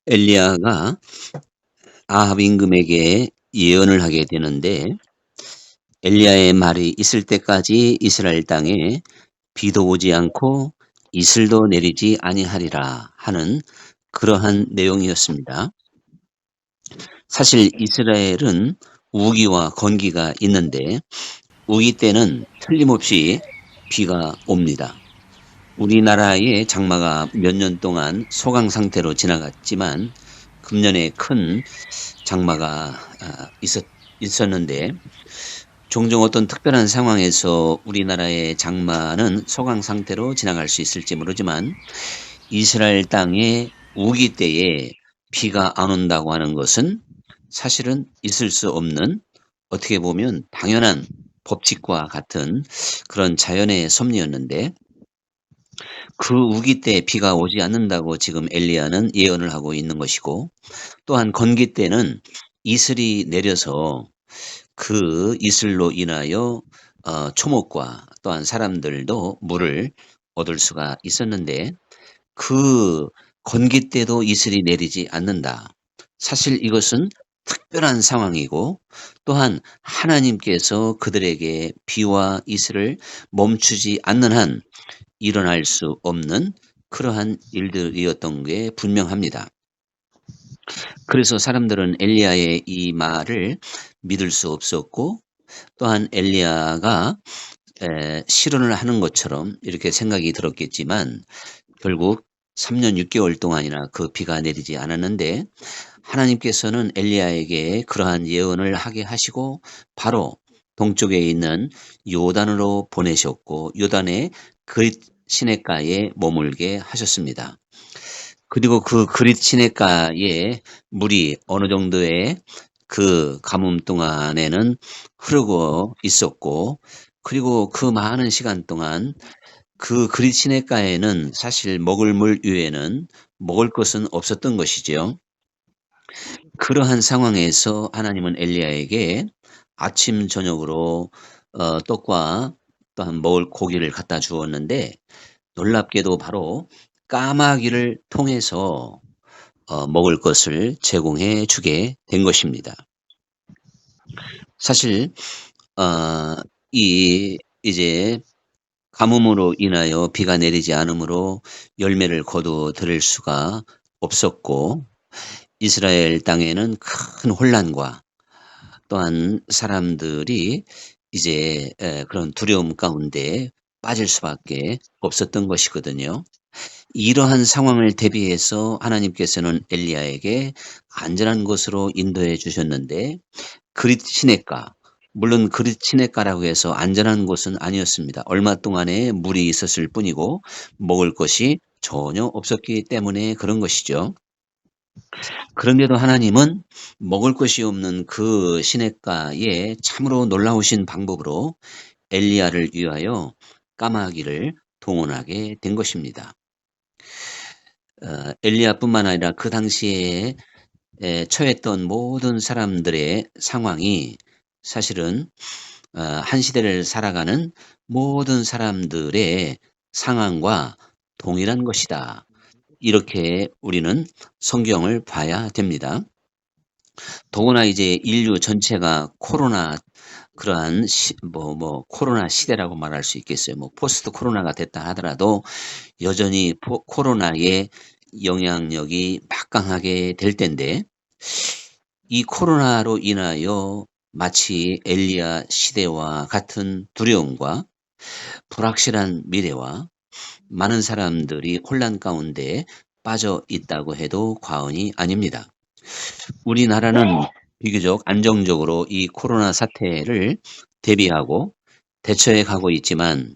엘리야가 아합 임금에게 예언을 하게 되는데 엘리야의 말이 있을 때까지 이스라엘 땅에 비도 오지 않고 이슬도 내리지 아니하리라 하는 그러한 내용이었습니다. 사실 이스라엘은 우기와 건기가 있는데 우기 때는 틀림없이 비가 옵니다. 우리나라의 장마가 몇 년 동안 소강 상태로 지나갔지만 금년에 큰 장마가 있었는데 종종 어떤 특별한 상황에서 우리나라의 장마는 소강 상태로 지나갈 수 있을지 모르지만 이스라엘 땅에 우기 때에 비가 안 온다고 하는 것은 사실은 있을 수 없는, 어떻게 보면 당연한 법칙과 같은 그런 자연의 섭리였는데 그 우기 때 비가 오지 않는다고 지금 엘리야는 예언을 하고 있는 것이고, 또한 건기 때는 이슬이 내려서 그 이슬로 인하여 초목과 또한 사람들도 물을 얻을 수가 있었는데 그 건기 때도 이슬이 내리지 않는다. 사실 이것은 특별한 상황이고 또한 하나님께서 그들에게 비와 이슬을 멈추지 않는 한 일어날 수 없는 그러한 일들이었던 게 분명합니다. 그래서 사람들은 엘리야의 이 말을 믿을 수 없었고 또한 엘리야가 실언을 하는 것처럼 이렇게 생각이 들었겠지만 결국 3년 6개월 동안이나 그 비가 내리지 않았는데 하나님께서는 엘리야에게 그러한 예언을 하게 하시고 바로 동쪽에 있는 요단으로 보내셨고 요단의 그릿 시냇가에 머물게 하셨습니다. 그리고 그 그릿 시냇가에 물이 어느 정도의 그 가뭄 동안에는 흐르고 있었고, 그리고 그 많은 시간 동안 그 그릿 시냇가에는 사실 먹을 물 외에는 먹을 것은 없었던 것이죠. 그러한 상황에서 하나님은 엘리야에게 아침 저녁으로 떡과 또한 먹을 고기를 갖다 주었는데 놀랍게도 바로 까마귀를 통해서 먹을 것을 제공해 주게 된 것입니다. 사실 어 이제 가뭄으로 인하여 비가 내리지 않으므로 열매를 거두어들일 수가 없었고 이스라엘 땅에는 큰 혼란과 또한 사람들이 이제 그런 두려움 가운데 빠질 수밖에 없었던 것이거든요. 이러한 상황을 대비해서 하나님께서는 엘리야에게 안전한 곳으로 인도해 주셨는데 그릿 시냇가, 물론 그릿 시냇가라고 해서 안전한 곳은 아니었습니다. 얼마 동안에 물이 있었을 뿐이고 먹을 것이 전혀 없었기 때문에 그런 것이죠. 그런데도 하나님은 먹을 것이 없는 그 시냇가에 참으로 놀라우신 방법으로 엘리야를 위하여 까마귀를 동원하게 된 것입니다. 엘리야뿐만 아니라 그 당시에 처했던 모든 사람들의 상황이 사실은 한 시대를 살아가는 모든 사람들의 상황과 동일한 것이다. 이렇게 우리는 성경을 봐야 됩니다. 더구나 이제 인류 전체가 코로나 그러한 코로나 시대라고 말할 수 있겠어요. 뭐 포스트 코로나가 됐다 하더라도 여전히 코로나의 영향력이 막강하게 될 텐데 이 코로나로 인하여 마치 엘리야 시대와 같은 두려움과 불확실한 미래와 많은 사람들이 혼란 가운데 빠져 있다고 해도 과언이 아닙니다. 우리나라는 비교적 안정적으로 이 코로나 사태를 대비하고 대처해 가고 있지만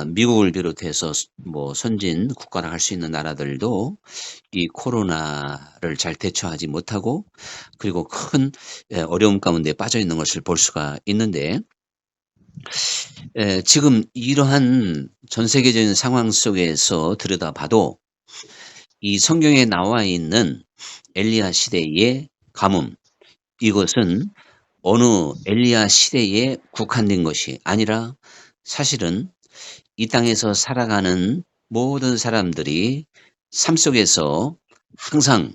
미국을 비롯해서 뭐 선진 국가라 할 수 있는 나라들도 이 코로나를 잘 대처하지 못하고 그리고 큰 어려움 가운데 빠져 있는 것을 볼 수가 있는데 지금 이러한 전 세계적인 상황 속에서 들여다봐도 이 성경에 나와 있는 엘리야 시대의 가뭄, 이것은 어느 엘리야 시대에 국한된 것이 아니라 사실은 이 땅에서 살아가는 모든 사람들이 삶 속에서 항상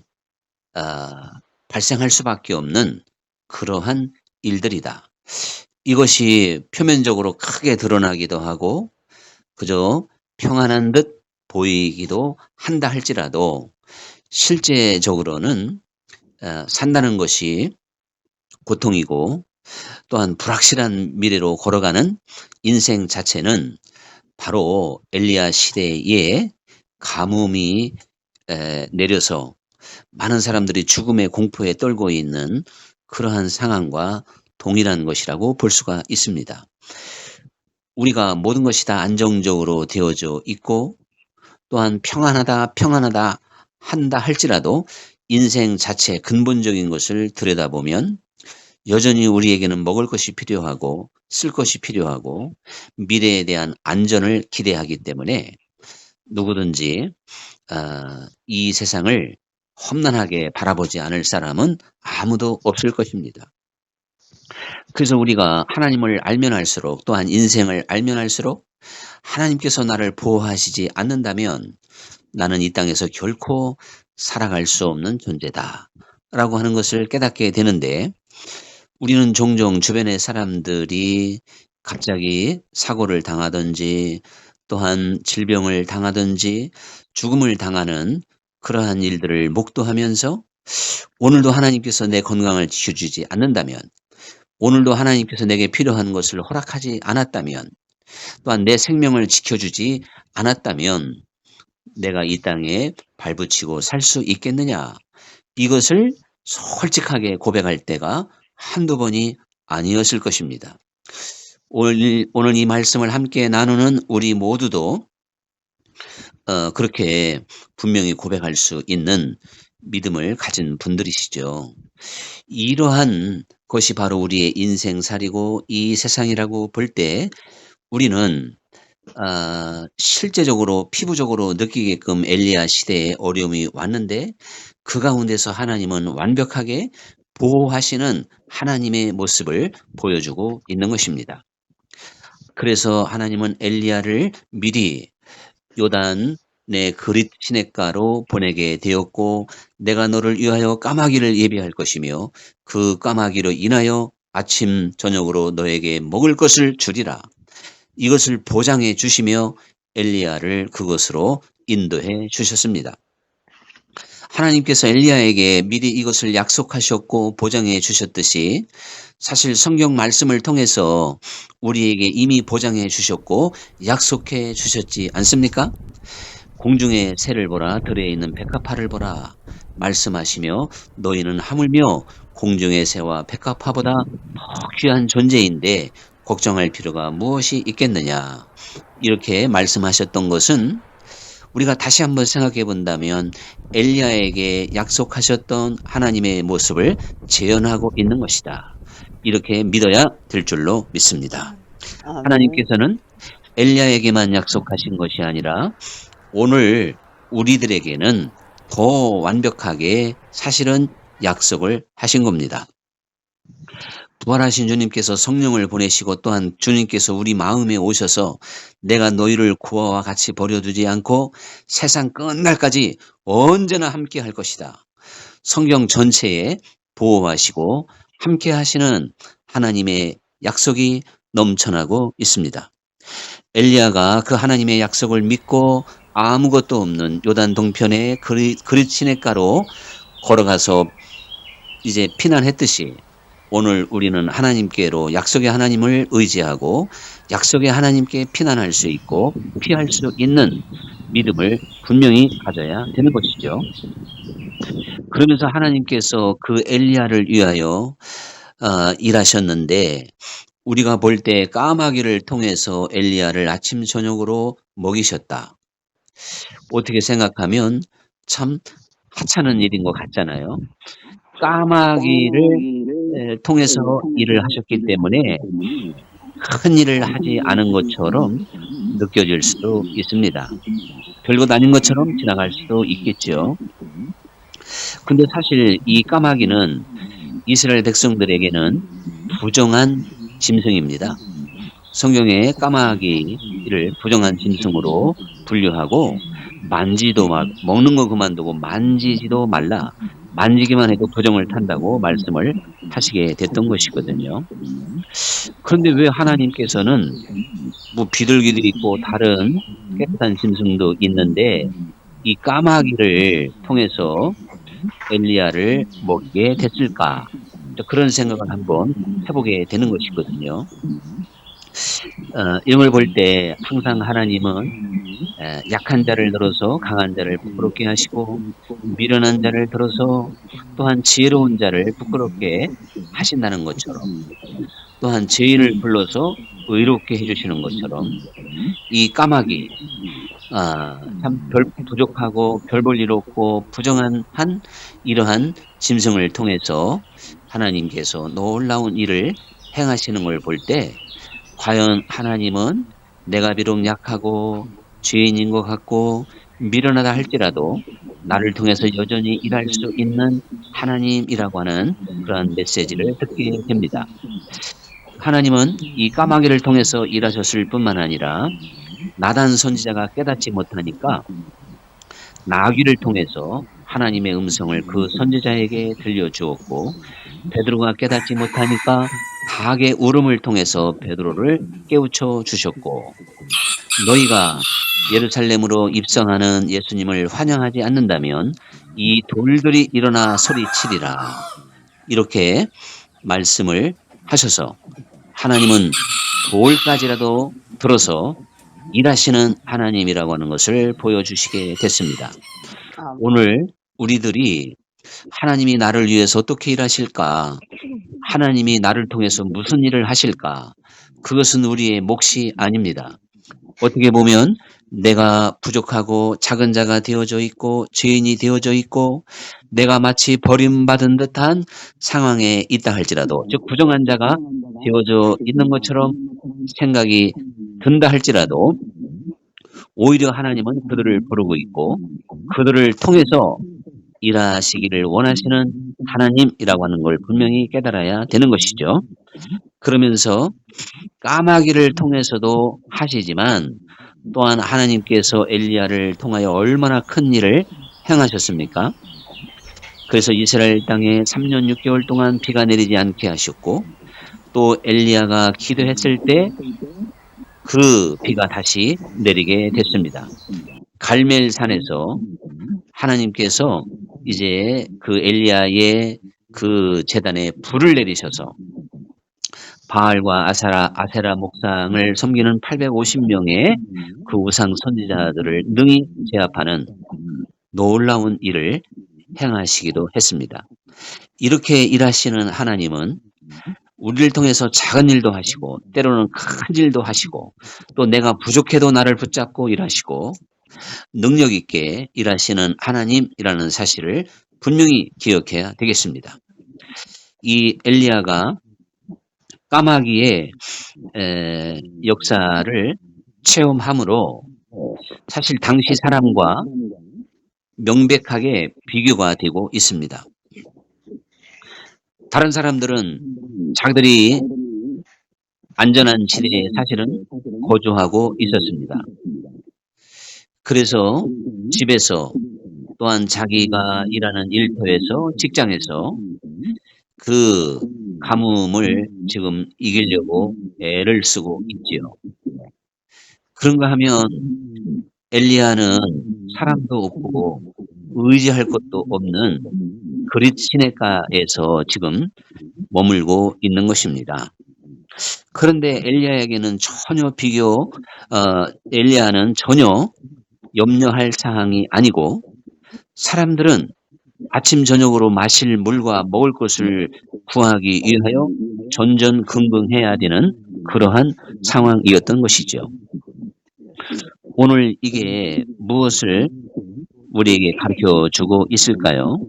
발생할 수밖에 없는 그러한 일들이다. 이것이 표면적으로 크게 드러나기도 하고 그저 평안한 듯 보이기도 한다 할지라도 실제적으로는 산다는 것이 고통이고 또한 불확실한 미래로 걸어가는 인생 자체는 바로 엘리야 시대에 가뭄이 내려서 많은 사람들이 죽음의 공포에 떨고 있는 그러한 상황과 동일한 것이라고 볼 수가 있습니다. 우리가 모든 것이 다 안정적으로 되어져 있고 또한 평안하다 한다 할지라도 인생 자체 근본적인 것을 들여다보면 여전히 우리에게는 먹을 것이 필요하고 쓸 것이 필요하고 미래에 대한 안전을 기대하기 때문에 누구든지 이 세상을 험난하게 바라보지 않을 사람은 아무도 없을 것입니다. 그래서 우리가 하나님을 알면 알수록 또한 인생을 알면 알수록 하나님께서 나를 보호하시지 않는다면 나는 이 땅에서 결코 살아갈 수 없는 존재다 라고 하는 것을 깨닫게 되는데 우리는 종종 주변의 사람들이 갑자기 사고를 당하든지 또한 질병을 당하든지 죽음을 당하는 그러한 일들을 목도하면서 오늘도 하나님께서 내 건강을 지켜주지 않는다면 오늘도 하나님께서 내게 필요한 것을 허락하지 않았다면 또한 내 생명을 지켜주지 않았다면 내가 이 땅에 발붙이고 살 수 있겠느냐 이것을 솔직하게 고백할 때가 한두 번이 아니었을 것입니다. 오늘 이 말씀을 함께 나누는 우리 모두도 그렇게 분명히 고백할 수 있는 믿음을 가진 분들이시죠. 이러한 것이 바로 우리의 인생살이고 이 세상이라고 볼 때 우리는 실제적으로 피부적으로 느끼게끔 엘리야 시대에 어려움이 왔는데 그 가운데서 하나님은 완벽하게 보호하시는 하나님의 모습을 보여주고 있는 것입니다. 그래서 하나님은 엘리야를 미리 요단의 그릿 시냇가로 보내게 되었고 내가 너를 위하여 까마귀를 예비할 것이며 그 까마귀로 인하여 아침 저녁으로 너에게 먹을 것을 주리라. 이것을 보장해 주시며 엘리야를 그것으로 인도해 주셨습니다. 하나님께서 엘리야에게 미리 이것을 약속하셨고 보장해 주셨듯이 사실 성경 말씀을 통해서 우리에게 이미 보장해 주셨고 약속해 주셨지 않습니까? 공중의 새를 보라 들에 있는 백합화를 보라 말씀하시며 너희는 하물며 공중의 새와 백합화보다 더 귀한 존재인데 걱정할 필요가 무엇이 있겠느냐 이렇게 말씀하셨던 것은 우리가 다시 한번 생각해 본다면 엘리야에게 약속하셨던 하나님의 모습을 재현하고 있는 것이다. 이렇게 믿어야 될 줄로 믿습니다. 아멘. 하나님께서는 엘리야에게만 약속하신 것이 아니라 오늘 우리들에게는 더 완벽하게 사실은 약속을 하신 겁니다. 부활하신 주님께서 성령을 보내시고 또한 주님께서 우리 마음에 오셔서 내가 너희를 구하와 같이 버려두지 않고 세상 끝날까지 언제나 함께 할 것이다. 성경 전체에 보호하시고 함께 하시는 하나님의 약속이 넘쳐나고 있습니다. 엘리야가 그 하나님의 약속을 믿고 아무것도 없는 요단 동편의 그릿 시냇가로 걸어가서 이제 피난했듯이 오늘 우리는 하나님께로 약속의 하나님을 의지하고 약속의 하나님께 피난할 수 있고 피할 수 있는 믿음을 분명히 가져야 되는 것이죠. 그러면서 하나님께서 그 엘리야를 위하여 일하셨는데 우리가 볼 때 까마귀를 통해서 엘리야를 아침 저녁으로 먹이셨다. 어떻게 생각하면 참 하찮은 일인 것 같잖아요. 까마귀를 통해서 일을 하셨기 때문에 큰 일을 하지 않은 것처럼 느껴질 수도 있습니다. 별것 아닌 것처럼 지나갈 수도 있겠죠. 근데 사실 이 까마귀는 이스라엘 백성들에게는 부정한 짐승입니다. 성경에 까마귀를 부정한 짐승으로 분류하고 만지도 먹는 거 그만두고 만지지도 말라. 만지기만 해도 부정을 탄다고 말씀을 하시게 됐던 것이거든요. 그런데 왜 하나님께서는 뭐 비둘기도 있고 다른 깨끗한 짐승도 있는데 이 까마귀를 통해서 엘리야를 먹게 됐을까? 그런 생각을 한번 해보게 되는 것이거든요. 이런 걸 볼 때 항상 하나님은 약한 자를 들어서 강한 자를 부끄럽게 하시고 미련한 자를 들어서 또한 지혜로운 자를 부끄럽게 하신다는 것처럼 또한 죄인을 불러서 의롭게 해주시는 것처럼 이 까마귀 참 부족하고 별 볼 일 없고 부정한 이러한 짐승을 통해서 하나님께서 놀라운 일을 행하시는 걸 볼 때 과연 하나님은 내가 비록 약하고 죄인인 것 같고 미련하다 할지라도 나를 통해서 여전히 일할 수 있는 하나님이라고 하는 그러한 메시지를 듣게 됩니다. 하나님은 이 까마귀를 통해서 일하셨을 뿐만 아니라 나단 선지자가 깨닫지 못하니까 나귀를 통해서 하나님의 음성을 그 선지자에게 들려주었고 베드로가 깨닫지 못하니까 닭의 울음을 통해서 베드로를 깨우쳐 주셨고 너희가 예루살렘으로 입성하는 예수님을 환영하지 않는다면 이 돌들이 일어나 소리치리라 이렇게 말씀을 하셔서 하나님은 돌까지라도 들어서 일하시는 하나님이라고 하는 것을 보여주시게 됐습니다. 오늘 우리들이 하나님이 나를 위해서 어떻게 일하실까? 하나님이 나를 통해서 무슨 일을 하실까? 그것은 우리의 몫이 아닙니다. 어떻게 보면 내가 부족하고 작은 자가 되어져 있고 죄인이 되어져 있고 내가 마치 버림받은 듯한 상황에 있다 할지라도 즉 부정한 자가 되어져 있는 것처럼 생각이 든다 할지라도 오히려 하나님은 그들을 부르고 있고 그들을 통해서 일하시기를 원하시는 하나님이라고 하는 걸 분명히 깨달아야 되는 것이죠. 그러면서 까마귀를 통해서도 하시지만 또한 하나님께서 엘리야를 통하여 얼마나 큰 일을 행하셨습니까? 그래서 이스라엘 땅에 3년 6개월 동안 비가 내리지 않게 하셨고 또 엘리야가 기도했을 때 그 비가 다시 내리게 됐습니다. 갈멜산에서 하나님께서 이제 그 엘리야의 그 제단에 불을 내리셔서 바알과 아세라 목상을 섬기는 850명의 그 우상 선지자들을 능히 제압하는 놀라운 일을 행하시기도 했습니다. 이렇게 일하시는 하나님은 우리를 통해서 작은 일도 하시고 때로는 큰 일도 하시고 또 내가 부족해도 나를 붙잡고 일하시고 능력 있게 일하시는 하나님이라는 사실을 분명히 기억해야 되겠습니다. 이 엘리야가 까마귀의 역사를 체험함으로 사실 당시 사람과 명백하게 비교가 되고 있습니다. 다른 사람들은 자기들이 안전한 지대에 사실은 거주하고 있었습니다. 그래서 집에서 또한 자기가 일하는 일터에서 직장에서 그 가뭄을 지금 이기려고 애를 쓰고 있지요. 그런가 하면 엘리야는 사람도 없고 의지할 것도 없는 그릿 시냇가에서 지금 머물고 있는 것입니다. 그런데 엘리야에게는 전혀 엘리야는 전혀 염려할 사항이 아니고 사람들은 아침 저녁으로 마실 물과 먹을 것을 구하기 위하여 전전긍긍해야 되는 그러한 상황이었던 것이죠. 오늘 이게 무엇을 우리에게 가르쳐주고 있을까요?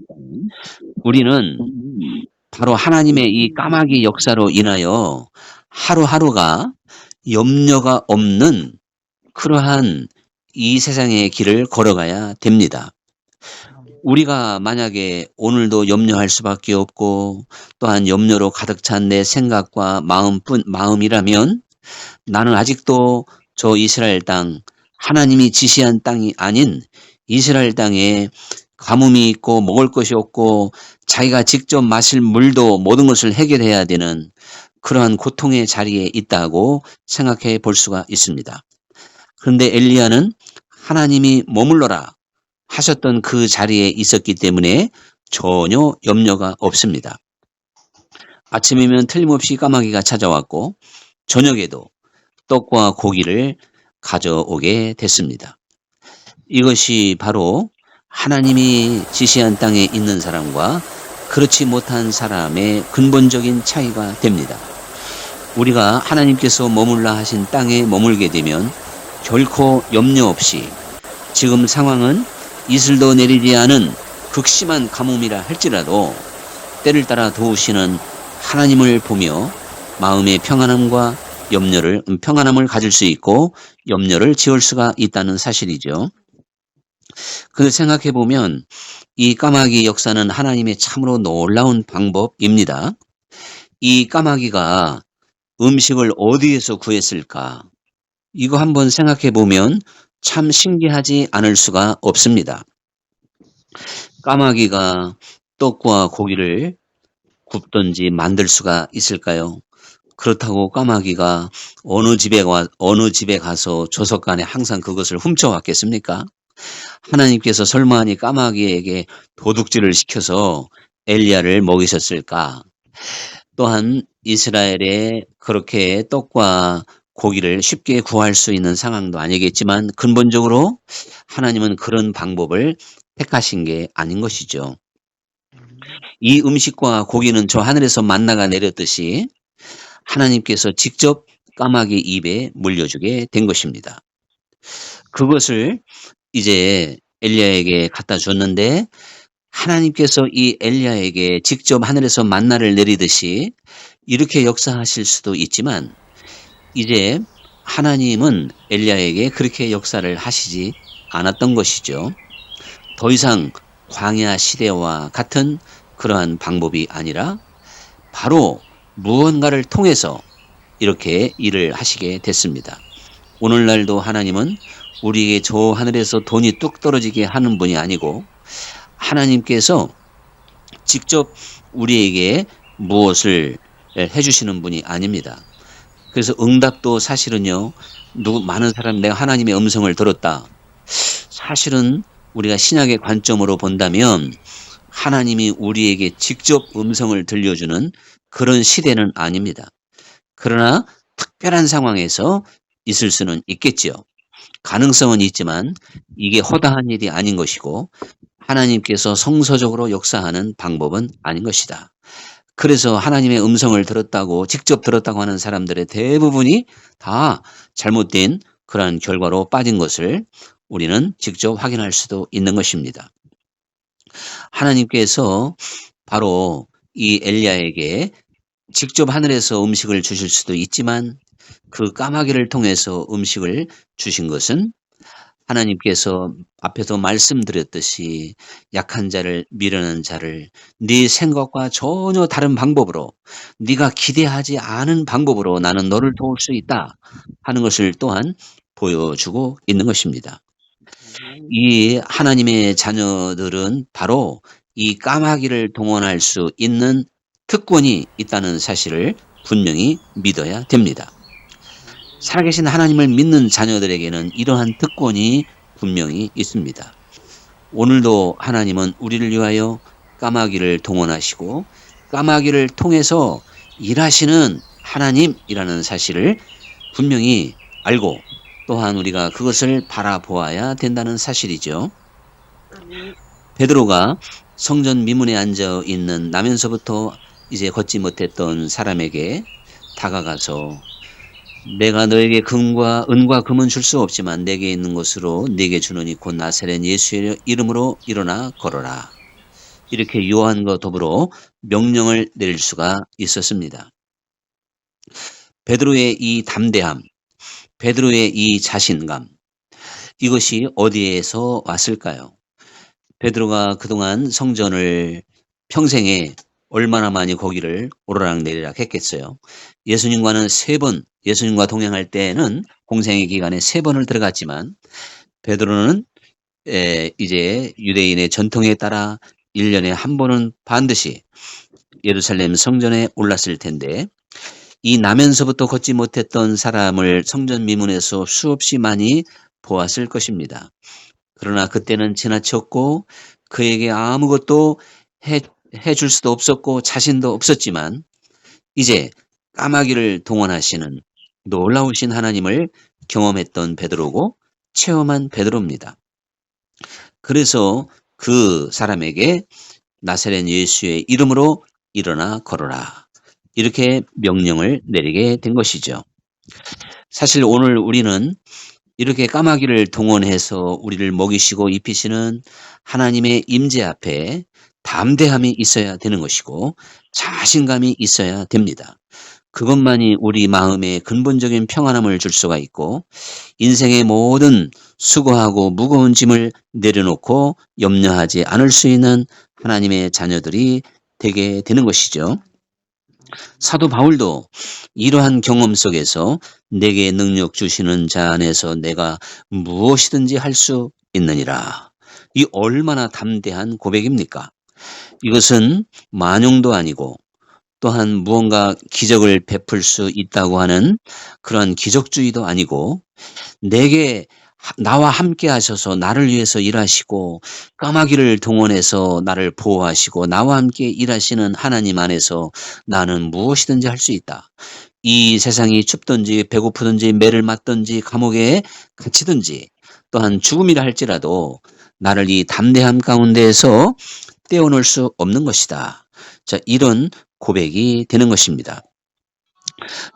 우리는 바로 하나님의 이 까마귀 역사로 인하여 하루하루가 염려가 없는 그러한 이 세상의 길을 걸어가야 됩니다. 우리가 만약에 오늘도 염려할 수밖에 없고 또한 염려로 가득 찬 내 생각과 마음이라면 나는 아직도 저 이스라엘 땅, 하나님이 지시한 땅이 아닌 이스라엘 땅에 가뭄이 있고 먹을 것이 없고 자기가 직접 마실 물도 모든 것을 해결해야 되는 그러한 고통의 자리에 있다고 생각해 볼 수가 있습니다. 그런데 엘리야는 하나님이 머물러라 하셨던 그 자리에 있었기 때문에 전혀 염려가 없습니다. 아침이면 틀림없이 까마귀가 찾아왔고 저녁에도 떡과 고기를 가져오게 됐습니다. 이것이 바로 하나님이 지시한 땅에 있는 사람과 그렇지 못한 사람의 근본적인 차이가 됩니다. 우리가 하나님께서 머물라 하신 땅에 머물게 되면 결코 염려 없이 지금 상황은 이슬도 내리지 않은 극심한 가뭄이라 할지라도 때를 따라 도우시는 하나님을 보며 마음의 평안함을 가질 수 있고 염려를 지울 수가 있다는 사실이죠. 그 생각해 보면 이 까마귀 역사는 하나님의 참으로 놀라운 방법입니다. 이 까마귀가 음식을 어디에서 구했을까? 이거 한번 생각해 보면 참 신기하지 않을 수가 없습니다. 까마귀가 떡과 고기를 굽든지 만들 수가 있을까요? 그렇다고 까마귀가 어느 집에 가서 조석간에 항상 그것을 훔쳐왔겠습니까? 하나님께서 설마하니 까마귀에게 도둑질을 시켜서 엘리야를 먹이셨을까? 또한 이스라엘에 그렇게 떡과 고기를 쉽게 구할 수 있는 상황도 아니겠지만 근본적으로 하나님은 그런 방법을 택하신 게 아닌 것이죠. 이 음식과 고기는 저 하늘에서 만나가 내렸듯이 하나님께서 직접 까마귀 입에 물려주게 된 것입니다. 그것을 이제 엘리야에게 갖다 줬는데 하나님께서 이 엘리야에게 직접 하늘에서 만나를 내리듯이 이렇게 역사하실 수도 있지만 이제 하나님은 엘리야에게 그렇게 역사를 하시지 않았던 것이죠. 더 이상 광야 시대와 같은 그러한 방법이 아니라 바로 무언가를 통해서 이렇게 일을 하시게 됐습니다. 오늘날도 하나님은 우리에게 저 하늘에서 돈이 뚝 떨어지게 하는 분이 아니고 하나님께서 직접 우리에게 무엇을 해주시는 분이 아닙니다. 그래서 응답도 사실은요, 많은 사람 내가 하나님의 음성을 들었다. 사실은 우리가 신약의 관점으로 본다면 하나님이 우리에게 직접 음성을 들려주는 그런 시대는 아닙니다. 그러나 특별한 상황에서 있을 수는 있겠지요. 가능성은 있지만 이게 허다한 일이 아닌 것이고 하나님께서 성서적으로 역사하는 방법은 아닌 것이다. 그래서 하나님의 음성을 직접 들었다고 하는 사람들의 대부분이 다 잘못된 그러한 결과로 빠진 것을 우리는 직접 확인할 수도 있는 것입니다. 하나님께서 바로 이 엘리야에게 직접 하늘에서 음식을 주실 수도 있지만 그 까마귀를 통해서 음식을 주신 것은 하나님께서 앞에서 말씀드렸듯이 약한 자를 미련한 자를 네 생각과 전혀 다른 방법으로 네가 기대하지 않은 방법으로 나는 너를 도울 수 있다 하는 것을 또한 보여주고 있는 것입니다. 이 하나님의 자녀들은 바로 이 까마귀를 동원할 수 있는 특권이 있다는 사실을 분명히 믿어야 됩니다. 살아계신 하나님을 믿는 자녀들에게는 이러한 특권이 분명히 있습니다. 오늘도 하나님은 우리를 위하여 까마귀를 동원하시고 까마귀를 통해서 일하시는 하나님이라는 사실을 분명히 알고 또한 우리가 그것을 바라보아야 된다는 사실이죠. 베드로가 성전 미문에 앉아 있는 나면서부터 이제 걷지 못했던 사람에게 다가가서 내가 너에게 은과 금은 줄 수 없지만 내게 있는 것으로 네게 주노니 곧 나사렛 예수의 이름으로 일어나 걸어라. 이렇게 요한과 더불어 명령을 내릴 수가 있었습니다. 베드로의 이 담대함, 베드로의 이 자신감, 이것이 어디에서 왔을까요? 베드로가 그동안 성전을 평생에 얼마나 많이 고기를 오르락내리락 했겠어요. 예수님과는 3번, 예수님과 동행할 때는 공생의 기간에 3번을 들어갔지만 베드로는 이제 유대인의 전통에 따라 1년에 한 번은 반드시 예루살렘 성전에 올랐을 텐데 이 나면서부터 걷지 못했던 사람을 성전 미문에서 수없이 많이 보았을 것입니다. 그러나 그때는 지나쳤고 그에게 아무것도 해줄 수도 없었고 자신도 없었지만 이제 까마귀를 동원하시는 놀라우신 하나님을 경험했던 베드로고 체험한 베드로입니다. 그래서 그 사람에게 나사렛 예수의 이름으로 일어나 걸어라. 이렇게 명령을 내리게 된 것이죠. 사실 오늘 우리는 이렇게 까마귀를 동원해서 우리를 먹이시고 입히시는 하나님의 임재 앞에 담대함이 있어야 되는 것이고 자신감이 있어야 됩니다. 그것만이 우리 마음에 근본적인 평안함을 줄 수가 있고 인생의 모든 수고하고 무거운 짐을 내려놓고 염려하지 않을 수 있는 하나님의 자녀들이 되게 되는 것이죠. 사도 바울도 이러한 경험 속에서 내게 능력 주시는 자 안에서 내가 무엇이든지 할 수 있느니라. 이 얼마나 담대한 고백입니까? 이것은 만용도 아니고 또한 무언가 기적을 베풀 수 있다고 하는 그런 기적주의도 아니고 내게 나와 함께 하셔서 나를 위해서 일하시고 까마귀를 동원해서 나를 보호하시고 나와 함께 일하시는 하나님 안에서 나는 무엇이든지 할 수 있다. 이 세상이 춥든지 배고프든지 매를 맞든지 감옥에 갇히든지 또한 죽음이라 할지라도 나를 이 담대함 가운데에서 떼어놓을 수 없는 것이다. 자, 이런 고백이 되는 것입니다.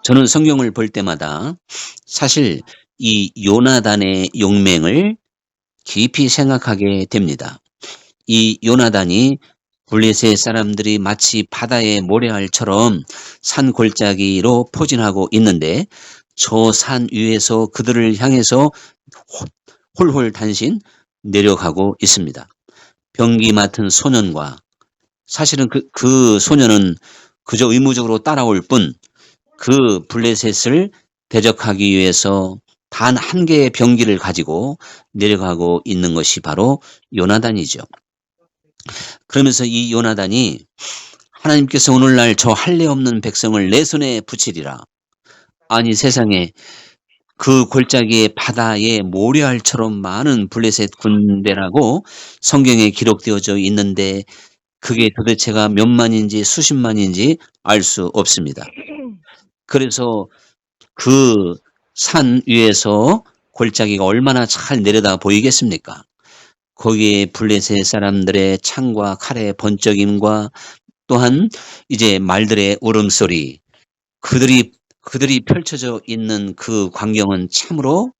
저는 성경을 볼 때마다 사실 이 요나단의 용맹을 깊이 생각하게 됩니다. 이 요나단이 블레셋 사람들이 마치 바다의 모래알처럼 산 골짜기로 포진하고 있는데 저 산 위에서 그들을 향해서 홀홀 단신 내려가고 있습니다. 병기 맡은 소년과 사실은 그 소년은 그저 의무적으로 따라올 뿐 그 블레셋을 대적하기 위해서 단 한 개의 병기를 가지고 내려가고 있는 것이 바로 요나단이죠. 그러면서 이 요나단이 하나님께서 오늘날 저 할례 없는 백성을 내 손에 붙이리라. 아니 세상에 그 골짜기의 바다에 모래알처럼 많은 블레셋 군대라고 성경에 기록되어져 있는데 그게 도대체가 몇 만인지 수십만인지 알 수 없습니다. 그래서 그 산 위에서 골짜기가 얼마나 잘 내려다 보이겠습니까? 거기에 블레셋 사람들의 창과 칼의 번쩍임과 또한 이제 말들의 울음소리, 그들이 펼쳐져 있는 그 광경은 참으로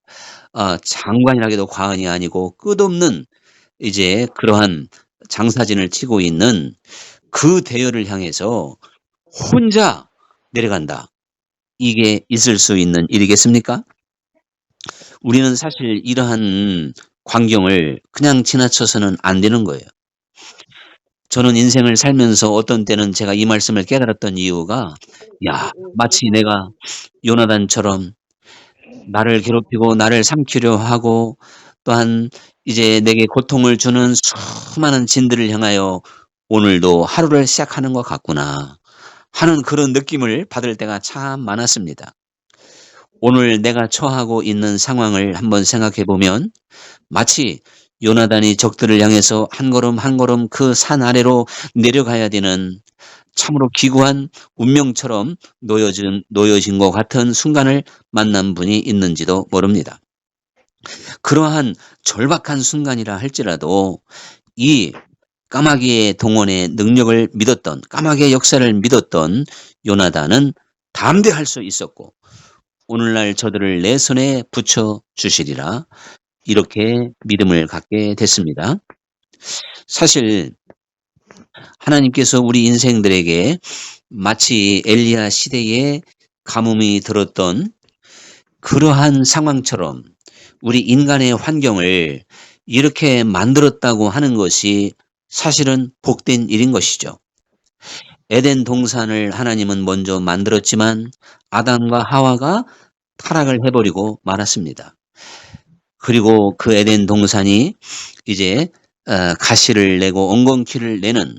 장관이라기도 과언이 아니고 끝없는 이제 그러한 장사진을 치고 있는 그 대열을 향해서 혼자 내려간다. 이게 있을 수 있는 일이겠습니까? 우리는 사실 이러한 광경을 그냥 지나쳐서는 안 되는 거예요. 저는 인생을 살면서 어떤 때는 제가 이 말씀을 깨달았던 이유가 마치 내가 요나단처럼 나를 괴롭히고 나를 삼키려 하고 또한 이제 내게 고통을 주는 수많은 진들을 향하여 오늘도 하루를 시작하는 것 같구나 하는 그런 느낌을 받을 때가 참 많았습니다. 오늘 내가 처하고 있는 상황을 한번 생각해 보면 마치 요나단이 적들을 향해서 한 걸음 한 걸음 그 산 아래로 내려가야 되는 참으로 기구한 운명처럼 놓여진 것 같은 순간을 만난 분이 있는지도 모릅니다. 그러한 절박한 순간이라 할지라도 이 까마귀의 동원의 능력을 믿었던 까마귀의 역사를 믿었던 요나단은 담대할 수 있었고 오늘날 저들을 내 손에 붙여 주시리라 이렇게 믿음을 갖게 됐습니다. 사실 하나님께서 우리 인생들에게 마치 엘리야 시대에 가뭄이 들었던 그러한 상황처럼 우리 인간의 환경을 이렇게 만들었다고 하는 것이 사실은 복된 일인 것이죠. 에덴 동산을 하나님은 먼저 만들었지만 아담과 하와가 타락을 해버리고 말았습니다. 그리고 그 에덴 동산이 이제 가시를 내고 엉겅퀴를 내는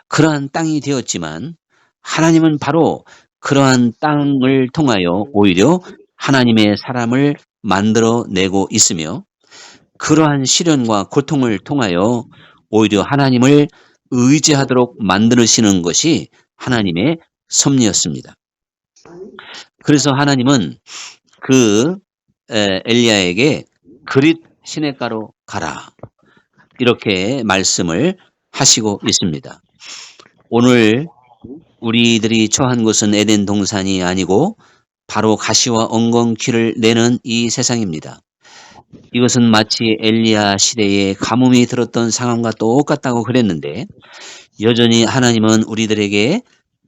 그러한 땅이 되었지만 하나님은 바로 그러한 땅을 통하여 오히려 하나님의 사람을 만들어내고 있으며 그러한 시련과 고통을 통하여 오히려 하나님을 의지하도록 만드시는 것이 하나님의 섭리였습니다. 그래서 하나님은 그 엘리야에게 그릿 시냇가로 가라 이렇게 말씀을 하시고 있습니다. 오늘 우리들이 처한 곳은 에덴 동산이 아니고 바로 가시와 엉겅퀴를 내는 이 세상입니다. 이것은 마치 엘리야 시대에 가뭄이 들었던 상황과 똑같다고 그랬는데 여전히 하나님은 우리들에게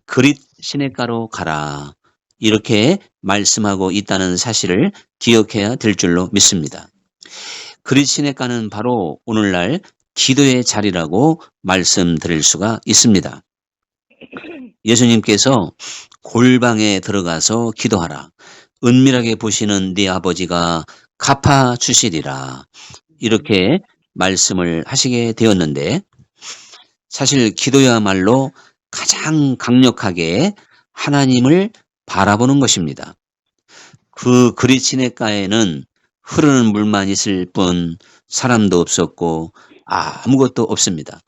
그릿 시냇가로 가라 이렇게 말씀하고 있다는 사실을 기억해야 될 줄로 믿습니다. 그릿 시냇가는 바로 오늘날 기도의 자리라고 말씀드릴 수가 있습니다. 예수님께서 골방에 들어가서 기도하라. 은밀하게 보시는 네 아버지가 갚아주시리라. 이렇게 말씀을 하시게 되었는데 사실 기도야말로 가장 강력하게 하나님을 바라보는 것입니다. 그 그릿 시냇가에는 흐르는 물만 있을 뿐 사람도 없었고 아무것도 없습니다.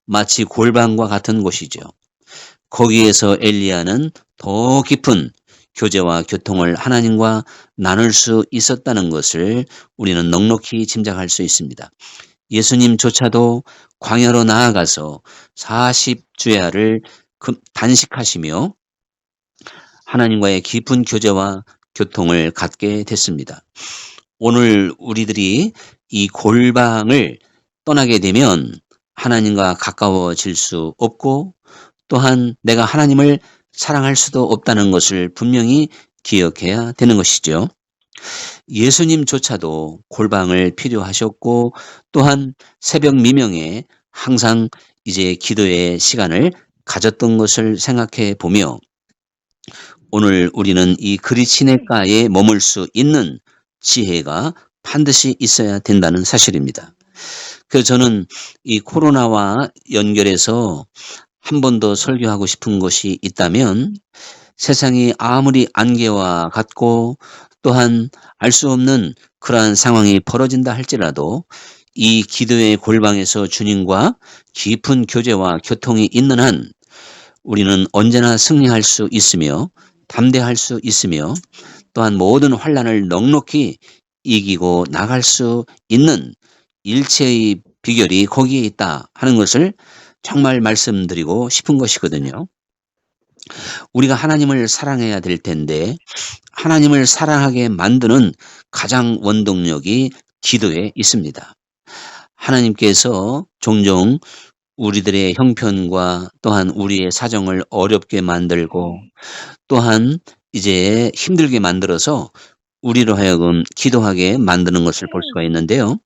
마치 골방과 같은 곳이죠. 거기에서 엘리야는 더 깊은 교제와 교통을 하나님과 나눌 수 있었다는 것을 우리는 넉넉히 짐작할 수 있습니다. 예수님조차도 광야로 나아가서 40주야를 단식하시며 하나님과의 깊은 교제와 교통을 갖게 됐습니다. 오늘 우리들이 이 골방을 떠나게 되면 하나님과 가까워질 수 없고 또한 내가 하나님을 사랑할 수도 없다는 것을 분명히 기억해야 되는 것이죠. 예수님조차도 골방을 필요하셨고 또한 새벽 미명에 항상 이제 기도의 시간을 가졌던 것을 생각해 보며 오늘 우리는 이 그릿 시냇가에 머물 수 있는 지혜가 반드시 있어야 된다는 사실입니다. 그래서 저는 이 코로나와 연결해서 한 번 더 설교하고 싶은 것이 있다면 세상이 아무리 안개와 같고 또한 알 수 없는 그러한 상황이 벌어진다 할지라도 이 기도의 골방에서 주님과 깊은 교제와 교통이 있는 한 우리는 언제나 승리할 수 있으며 담대할 수 있으며 또한 모든 환난을 넉넉히 이기고 나갈 수 있는 일체의 비결이 거기에 있다 하는 것을 정말 말씀드리고 싶은 것이거든요. 우리가 하나님을 사랑해야 될 텐데 하나님을 사랑하게 만드는 가장 원동력이 기도에 있습니다. 하나님께서 종종 우리들의 형편과 또한 우리의 사정을 어렵게 만들고 또한 이제 힘들게 만들어서 우리로 하여금 기도하게 만드는 것을 볼 수가 있는데요.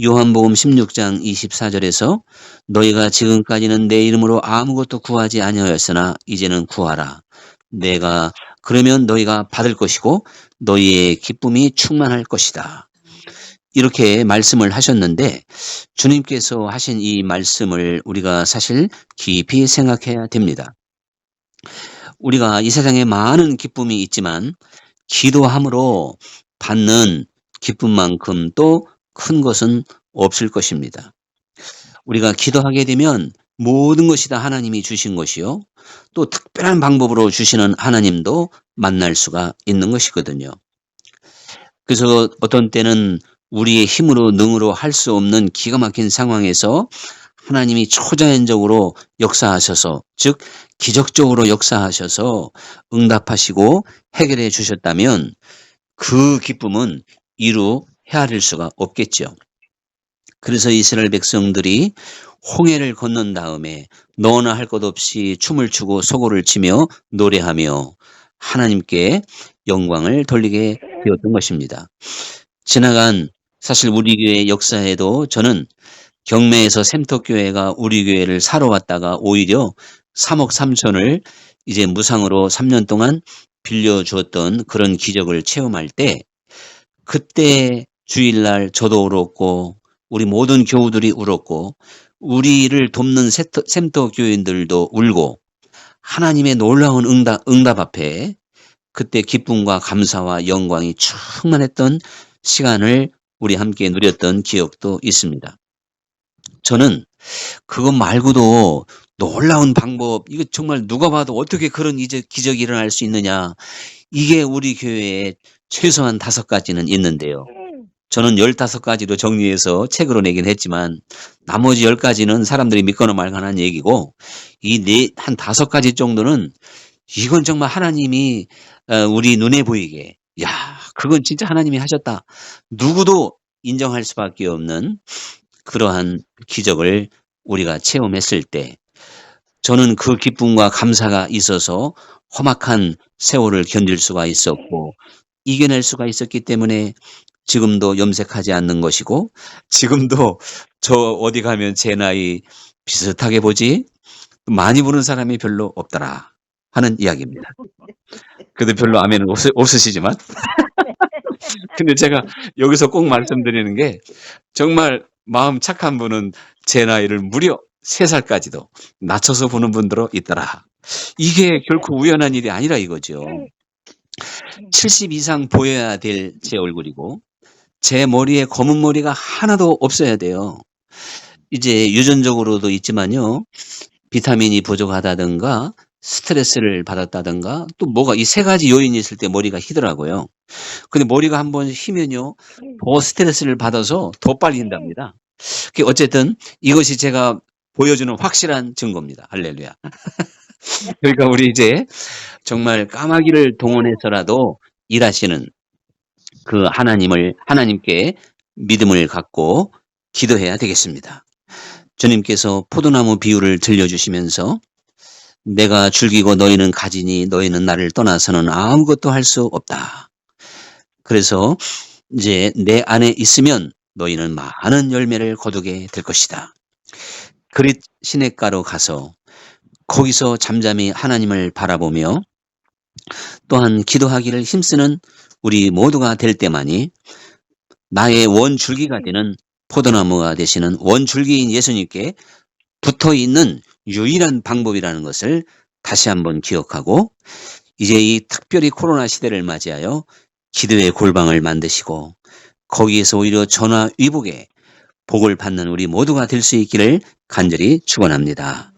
요한복음 16장 24절에서 너희가 지금까지는 내 이름으로 아무것도 구하지 아니하였으나 이제는 구하라. 내가 그러면 너희가 받을 것이고 너희의 기쁨이 충만할 것이다. 이렇게 말씀을 하셨는데 주님께서 하신 이 말씀을 우리가 사실 깊이 생각해야 됩니다. 우리가 이 세상에 많은 기쁨이 있지만 기도함으로 받는 기쁨만큼 또 큰 것은 없을 것입니다. 우리가 기도하게 되면 모든 것이 다 하나님이 주신 것이요. 또 특별한 방법으로 주시는 하나님도 만날 수가 있는 것이거든요. 그래서 어떤 때는 우리의 힘으로 능으로 할 수 없는 기가 막힌 상황에서 하나님이 초자연적으로 역사하셔서 즉 기적적으로 역사하셔서 응답하시고 해결해 주셨다면 그 기쁨은 이루 헤아릴 수가 없겠죠. 그래서 이스라엘 백성들이 홍해를 건넌 다음에 너나 할 것 없이 춤을 추고 소고를 치며 노래하며 하나님께 영광을 돌리게 되었던 것입니다. 지나간 사실 우리 교회 역사에도 저는 경매에서 샘터교회가 우리 교회를 사러 왔다가 오히려 3억 3천을 이제 무상으로 3년 동안 빌려주었던 그런 기적을 체험할 때, 그때 주일날 저도 울었고 우리 모든 교우들이 울었고 우리를 돕는 샘터 교인들도 울고, 하나님의 놀라운 응답 앞에 그때 기쁨과 감사와 영광이 충만했던 시간을 우리 함께 누렸던 기억도 있습니다. 저는 그것 말고도 놀라운 방법, 이거 정말 누가 봐도 어떻게 그런 기적이 일어날 수 있느냐, 이게 우리 교회에 최소한 5가지는 있는데요. 저는 15가지로 정리해서 책으로 내긴 했지만 나머지 10가지는 사람들이 믿거나 말거나 얘기고, 이 한 5가지 정도는 이건 정말 하나님이 우리 눈에 보이게, 야, 그건 진짜 하나님이 하셨다, 누구도 인정할 수밖에 없는 그러한 기적을 우리가 체험했을 때, 저는 그 기쁨과 감사가 있어서 험악한 세월을 견딜 수가 있었고 이겨낼 수가 있었기 때문에 지금도 염색하지 않는 것이고, 지금도 저 어디 가면 제 나이 비슷하게 보지 많이 보는 사람이 별로 없더라 하는 이야기입니다. 그래도 별로 아멘은 없으시지만 근데 제가 여기서 꼭 말씀드리는 게, 정말 마음 착한 분은 제 나이를 무려 3살까지도 낮춰서 보는 분들도 있더라. 이게 결코 우연한 일이 아니라 이거죠. 70 이상 보여야 될 제 얼굴이고 제 머리에 검은 머리가 하나도 없어야 돼요. 이제 유전적으로도 있지만요, 비타민이 부족하다든가 스트레스를 받았다든가 또 뭐가, 이 3가지 요인이 있을 때 머리가 희더라고요. 근데 머리가 한번 휘면요 더 스트레스를 받아서 더 빨리 흰답니다. 어쨌든 이것이 제가 보여주는 확실한 증거입니다. 할렐루야. 그러니까 우리 이제 정말 까마귀를 동원해서라도 일하시는 그 하나님께 믿음을 갖고 기도해야 되겠습니다. 주님께서 포도나무 비유를 들려주시면서 내가 줄기고 너희는 가지니 너희는 나를 떠나서는 아무것도 할 수 없다. 그래서 이제 내 안에 있으면 너희는 많은 열매를 거두게 될 것이다. 그릿 시냇가로 가서 거기서 잠잠히 하나님을 바라보며 또한 기도하기를 힘쓰는 우리 모두가 될 때만이 나의 원줄기가 되는 포도나무가 되시는 원줄기인 예수님께 붙어있는 유일한 방법이라는 것을 다시 한번 기억하고, 이제 이 특별히 코로나 시대를 맞이하여 기도의 골방을 만드시고 거기에서 오히려 전화위복에 복을 받는 우리 모두가 될 수 있기를 간절히 축원합니다.